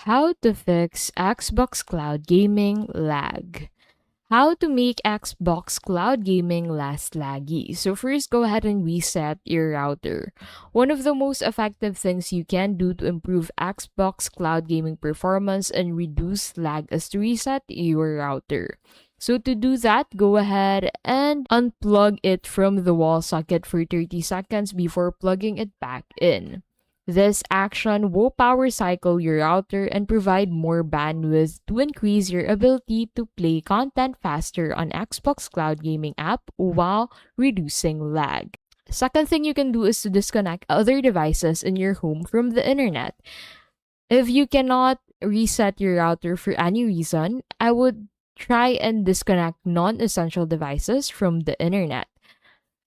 How to fix Xbox Cloud Gaming lag. How to make Xbox Cloud Gaming less laggy. So first, go ahead and reset your router. One of the most effective things you can do to improve Xbox Cloud Gaming performance and reduce lag is to reset your router. So to do that, go ahead and unplug it from the wall socket for 30 seconds before plugging it back in. This action will power cycle your router and provide more bandwidth to increase your ability to play content faster on Xbox Cloud Gaming app while reducing lag. Second thing you can do is to disconnect other devices in your home from the internet. If you cannot reset your router for any reason, I would try and disconnect non-essential devices from the internet.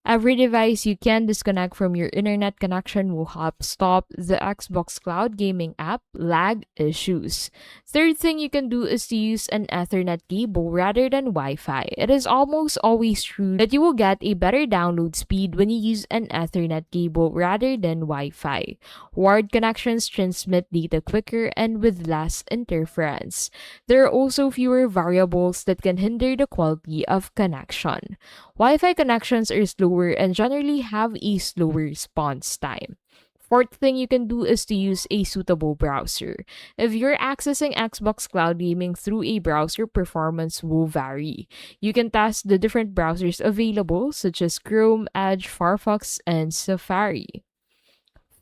Every device you can disconnect from your internet connection will help stop the Xbox Cloud Gaming app lag issues. Third thing you can do is to use an Ethernet cable rather than Wi Fi. It is almost always true that you will get a better download speed when you use an Ethernet cable rather than Wi Fi. Wired connections transmit data quicker and with less interference. There are also fewer variables that can hinder the quality of connection. Wi-Fi connections are slower and generally have a slower response time. Fourth thing you can do is to use a suitable browser. If you're accessing Xbox Cloud Gaming through a browser, performance will vary. You can test the different browsers available, such as Chrome, Edge, Firefox, and Safari.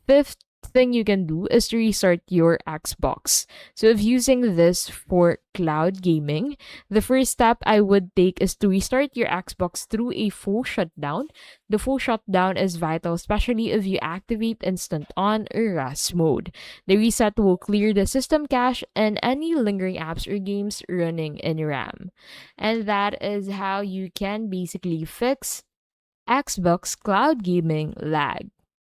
Fifth thing you can do is to restart your Xbox. So if using this for cloud gaming, the first step I would take is to restart your Xbox through a full shutdown. The full shutdown is vital, especially if you activate instant on or rest mode. The reset will clear the system cache and any lingering apps or games running in RAM. And that is how you can basically fix Xbox cloud gaming lag.